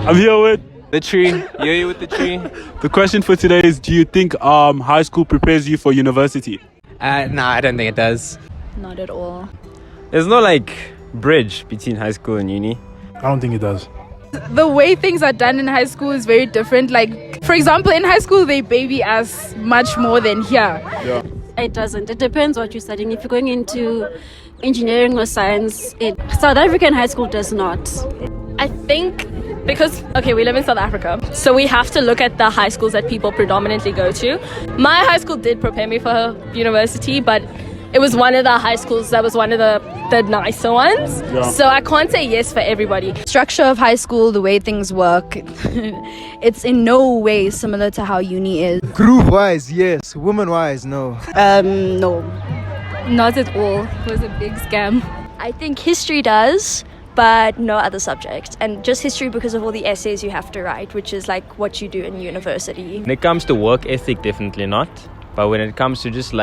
I'm here with the tree. You're here with the tree. the question for today is: do you think high school prepares you for university? No, I don't think it does. Not at all. There's no bridge between high school and uni. I don't think it does. The way things are done in high school is very different. Like, for example, in high school, they baby us much more than here. Yeah. It doesn't. It depends what you're studying. If you're going into engineering or science, South African high school does not. I think because, we live in South Africa, so we have to look at the high schools that people predominantly go to. My high school did prepare me for university, but it was one of the high schools that was one of the nicer ones. Yeah. So I can't say yes for everybody. Structure of high school, the way things work, it's in no way similar to how uni is. Group-wise, yes. Woman-wise, no. No. Not at all. It was a big scam. I think history does, but no other subject. And just history because of all the essays you have to write, which is like what you do in university. When it comes to work ethic, definitely not. But when it comes to just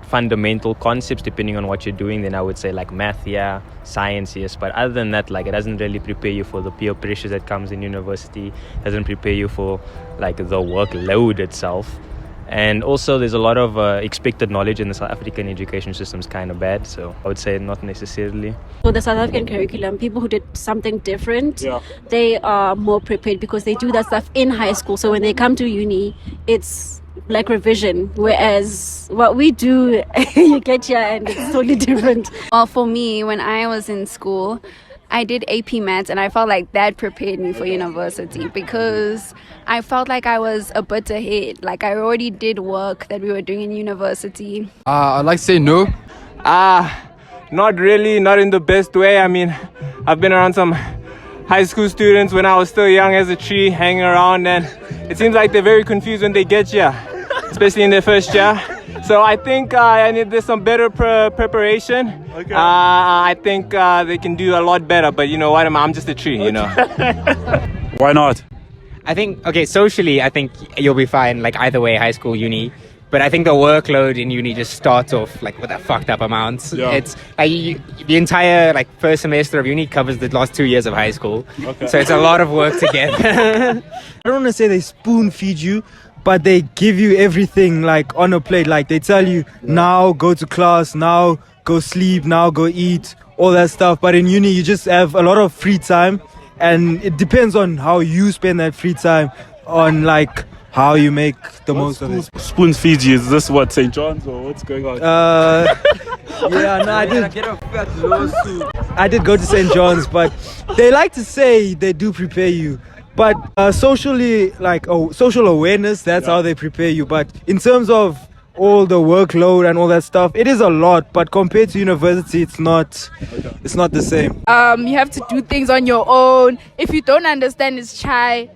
fundamental concepts, depending on what you're doing, then I would say math, yeah, science, yes. But other than that, it doesn't really prepare you for the peer pressure that comes in university. Doesn't prepare you for the workload itself. And also there's a lot of expected knowledge in the South African education system is kind of bad. So I would say not necessarily. For the South African curriculum, people who did something different, they are more prepared because they do that stuff in high school. So when they come to uni, it's like revision, whereas what we do, you get here and it's totally different. Well, for me, when I was in school, I did AP Maths, and I felt like that prepared me for university because I felt like I was a bit ahead. Like I already did work that we were doing in university. I'd like to say no. Not really, not in the best way. I mean, I've been around some high school students when I was still young as a tree, hanging around, and it seems like they're very confused when they get here, especially in their first year. So I think there's some better preparation. Okay. I think they can do a lot better, but you know what? I'm just a tree, you know. Why not? I think, socially, I think you'll be fine, either way, high school, uni. But I think the workload in uni just starts off with a fucked up amount. Yeah. It's the entire first semester of uni covers the last 2 years of high school. Okay. So it's a lot of work to get. I don't want to say they spoon feed you, but they give you everything on a plate. They tell you now go to class, now go sleep, now go eat, all that stuff. But in uni you just have a lot of free time, and it depends on how you spend that free time on how you make the most of it. Spoon feeds you. Is this what, St. John's, or what's going on? Yeah, no, I did go to St. John's, but they like to say they do prepare you. But socially, social awareness, that's how they prepare you. But in terms of all the workload and all that stuff, it is a lot. But compared to university, it's not the same. You have to do things on your own. If you don't understand, it's shy.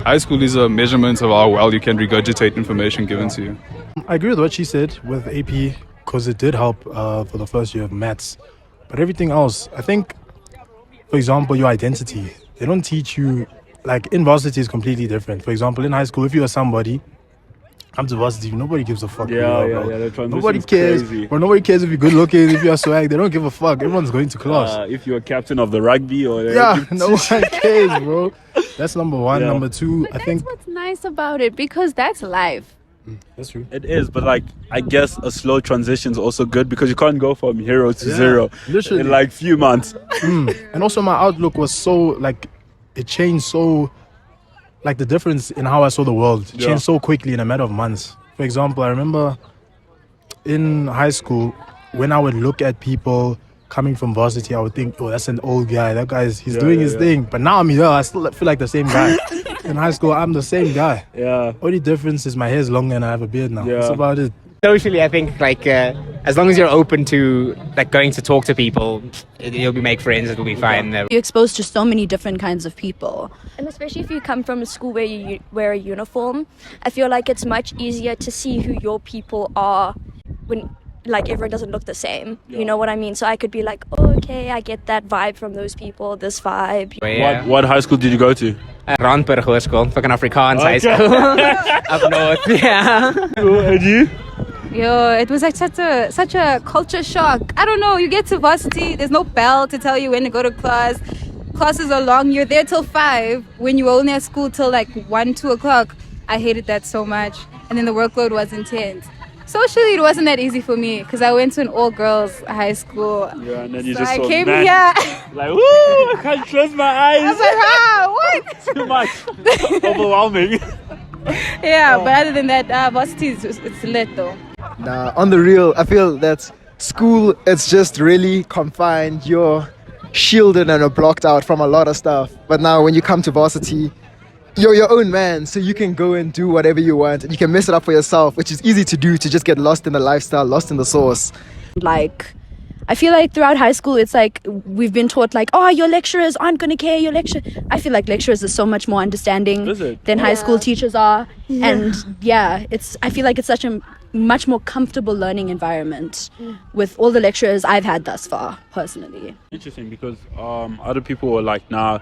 High school is a measurement of how well you can regurgitate information given to you. I agree with what she said with AP because it did help for the first year of maths. But everything else, I think, for example, your identity, they don't teach you, in varsity is completely different. For example, in high school, if you are somebody, come to varsity, nobody gives a fuck. Nobody cares. Bro, nobody cares if you're good looking, if you're swag. They don't give a fuck. Everyone's going to class. If you're a captain of the rugby or no one cares, bro. That's number one. Yeah. Number two, I think that's what's nice about it, because that's life. That's true. It is, but I guess a slow transition is also good because you can't go from hero to zero literally in few months. And also my outlook was so it changed so the difference in how I saw the world changed so quickly in a matter of months. For example, I remember in high school when I would look at people coming from varsity, I would think, oh, that's an old guy. That guy's doing his thing. But now I'm here, I still feel like the same guy. In high school, I'm the same guy. Yeah. Only difference is my hair's longer and I have a beard now. That's about it. Socially, I think as long as you're open to going to talk to people, you'll make friends. It'll be fine. You're exposed to so many different kinds of people, and especially if you come from a school where you wear a uniform, I feel like it's much easier to see who your people are when everyone doesn't look the same. You know what I mean? So I could be oh, okay, I get that vibe from those people, this vibe. Yeah. What high school did you go to? Randburg Hoërskool, fucking Afrikaans high school. Up north, yeah. And you? Yo, it was such a culture shock. I don't know, you get to varsity, there's no bell to tell you when to go to class. classes are long. You're there till 5 when you were only at school till like 1, 2 o'clock. I hated that so much. And then the workload was intense. Socially, it wasn't that easy for me because I went to an all-girls high school. Yeah, and then you So just I saw came men. here. Like, woo! I can't close my eyes. I was like, what? Too much. Overwhelming. Yeah, but other than that, varsity it's lit though. Nah, on the real, I feel that school, it's just really confined. You're shielded and are blocked out from a lot of stuff. But now when you come to varsity, you're your own man, so you can go and do whatever you want. And you can mess it up for yourself, which is easy to do, to just get lost in the lifestyle, lost in the sauce. Like, I feel like throughout high school, it's like we've been taught like, oh, your lecturers aren't going to care, your lecturer. I feel like lecturers are so much more understanding than high school teachers are. Yeah. And yeah, I feel like it's such a much more comfortable learning environment with all the lecturers I've had thus far, personally. Interesting, because other people were like, nah,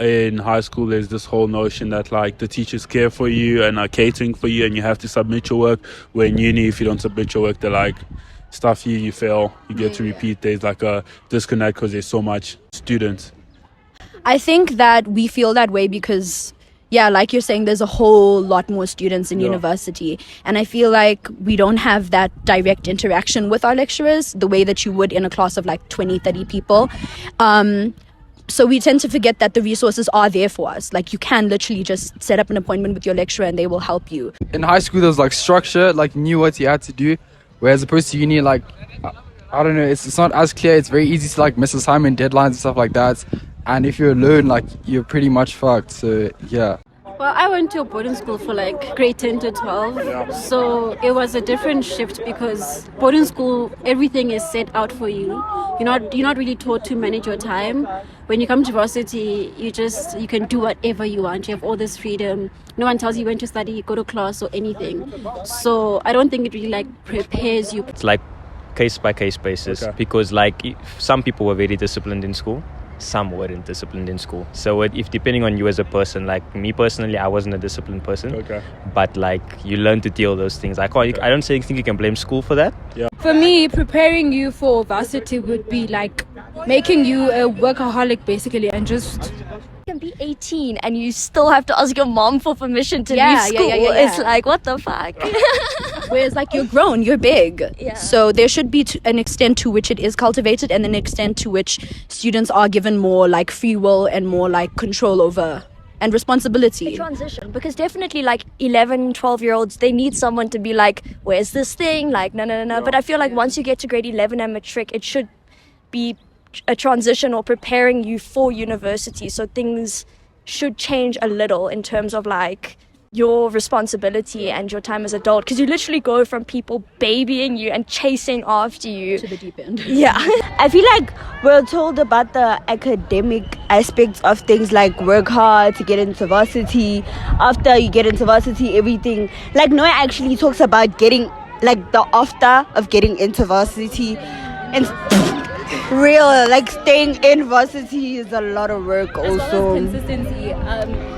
in high school there's this whole notion that like the teachers care for you and are catering for you and you have to submit your work, where in uni if you don't submit your work they're like, stuff you fail, you get to repeat. There's like a disconnect because there's so much students. I think that we feel that way because, yeah, like you're saying, there's a whole lot more students in university. And I feel like we don't have that direct interaction with our lecturers the way that you would in a class of like 20, 30 people. So we tend to forget that the resources are there for us. Like you can literally just set up an appointment with your lecturer and they will help you. In high school, there was like structure, like you knew what you had to do. Whereas opposed to uni, like, I don't know, it's not as clear. It's very easy to like miss assignment deadlines and stuff like that. And if you're alone, like you're pretty much fucked. So yeah. Well, I went to a boarding school for like grade 10 to 12. So it was a different shift because boarding school, everything is set out for you. You're not really taught to manage your time. When you come to varsity, you can do whatever you want. You have all this freedom. No one tells you when to study, go to class or anything. So I don't think it really like prepares you. It's like case by case basis because like some people were very disciplined in school. Some weren't disciplined in school. So if depending on you as a person, like me personally, I wasn't a disciplined person. But like you learn to deal with those things. I don't think you can blame school for that. Yeah. For me, preparing you for varsity would be like making you a workaholic basically and just... You can be 18 and you still have to ask your mom for permission to leave school. It's like, what the fuck? Whereas like you're grown, you're big. Yeah. So there should be an extent to which it is cultivated and an extent to which students are given more like free will and more like control over and responsibility. A transition, because definitely like 11, 12-year-olds, they need someone to be like, where's this thing? Like, no. But I feel like once you get to grade 11 and matric, it should be a transition or preparing you for university. So things should change a little in terms of like your responsibility and your time as adult, because you literally go from people babying you and chasing after you to the deep end. Yeah. I feel like we're told about the academic aspects of things, like work hard to get into varsity. After you get into varsity, everything, like no one actually talks about getting like the after of getting into varsity. And real, like staying in varsity is a lot of work also. As well as consistency.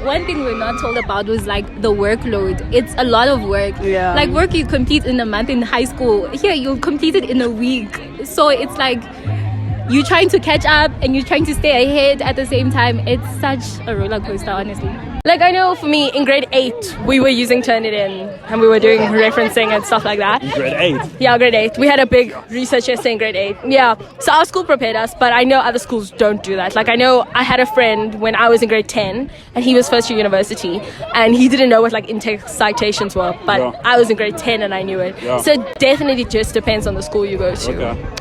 One thing we're not told about was like the workload. It's a lot of work. Yeah. Like work you complete in a month in high school. Here you'll complete it in a week. So it's like you're trying to catch up and you're trying to stay ahead at the same time. It's such a roller coaster, honestly. Like I know for me in grade 8 we were using Turnitin and we were doing referencing and stuff like that. Grade 8? Yeah, grade 8. We had a big research essay in grade 8. Yeah. So our school prepared us, but I know other schools don't do that. Like I know I had a friend when I was in grade 10 and he was first year university and he didn't know what like intake citations were, but I was in grade 10 and I knew it. Yeah. So it definitely just depends on the school you go to.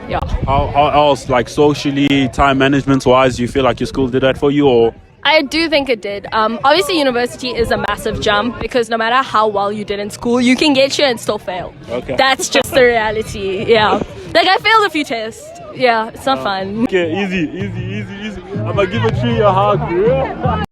Yeah. How else, like socially, time management wise, do you feel like your school did that for you, or? I do think it did. Obviously, university is a massive jump because no matter how well you did in school, you can get here and still fail. That's just the reality. Yeah. Like I failed a few tests. Yeah, it's not fun. Okay, easy. I'm gonna give a tree a hug.